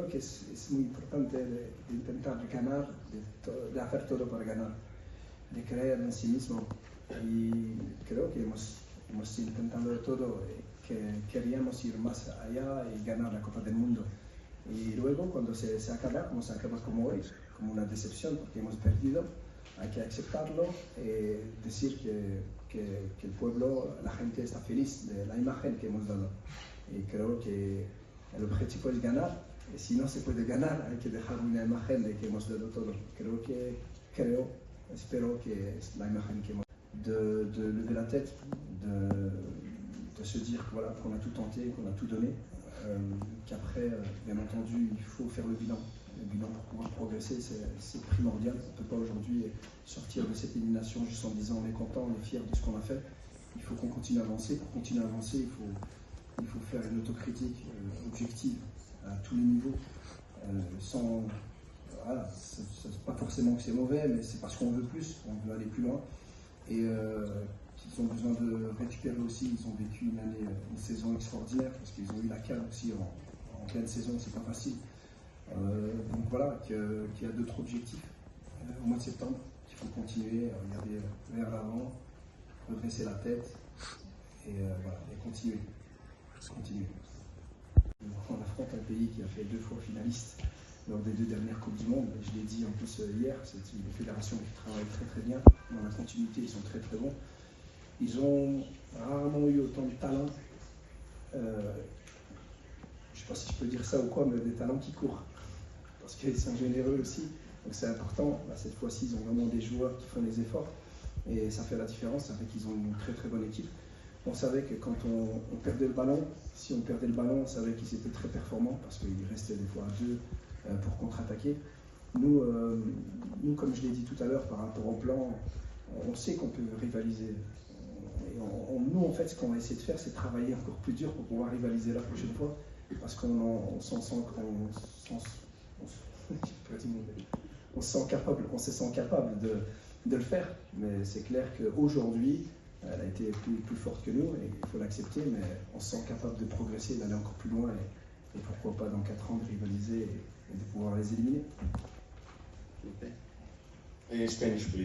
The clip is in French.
que es muy importante de intentar ganar, de hacer todo para ganar, de creer en sí mismo. Y creo que hemos intentado de todo, que queríamos ir más allá y ganar la Copa del Mundo. Y luego, cuando se acaba como hoy, como una decepción, porque hemos perdido, hay que aceptarlo, decir que el pueblo, la gente está feliz de la imagen que hemos dado. Y creo que el objetivo es ganar. Y si no se puede ganar, hay que dejar una imagen de que hemos dado todo. Espero que es la imagen que hemos de lever la tête, de se dire voilà, qu'on a tout tenté, qu'on a tout donné, qu'après, bien entendu, il faut faire le bilan. Le bilan pour pouvoir progresser, c'est primordial. On ne peut pas aujourd'hui sortir de cette élimination juste en disant on est content, on est fier de ce qu'on a fait. Il faut qu'on continue à avancer. Pour continuer à avancer, il faut faire une autocritique objective à tous les niveaux, sans... Voilà, c'est pas forcément que c'est mauvais, mais c'est parce qu'on veut plus, on veut aller plus loin. Et qu'ils ont besoin de récupérer aussi. Ils ont vécu une saison extraordinaire, parce qu'ils ont eu la CAN aussi en pleine saison, c'est pas facile. Donc voilà, qu'il y a d'autres objectifs au mois de septembre, qu'il faut continuer à regarder vers l'avant, redresser la tête et voilà, et continuer. On affronte un pays qui a fait 2 fois finaliste lors des 2 dernières Coupes du Monde. Je l'ai dit en plus hier, c'est une fédération qui travaille très très bien. Dans la continuité, ils sont très très bons. Ils ont rarement eu autant de talent. Je ne sais pas si je peux dire ça ou quoi, mais des talents qui courent. Parce qu'ils sont généreux aussi. Donc c'est important. Là, cette fois-ci, ils ont vraiment des joueurs qui font les efforts. Et ça fait la différence. Ça fait qu'ils ont une très très bonne équipe. On savait que quand on perdait le ballon, si on perdait le ballon, on savait qu'ils étaient très performants parce qu'ils restaient des fois à 2 pour contre-attaquer. Nous, comme je l'ai dit tout à l'heure, par rapport au plan, on sait qu'on peut rivaliser. Et nous, en fait, ce qu'on va essayer de faire, c'est travailler encore plus dur pour pouvoir rivaliser la prochaine fois. Parce qu'on se sent capable de le faire. Mais c'est clair qu'aujourd'hui, elle a été plus forte que nous, et il faut l'accepter, mais on se sent capable de progresser, d'aller encore plus loin, et pourquoi pas dans 4 ans de rivaliser et de pouvoir les éliminer. In Spanish, please.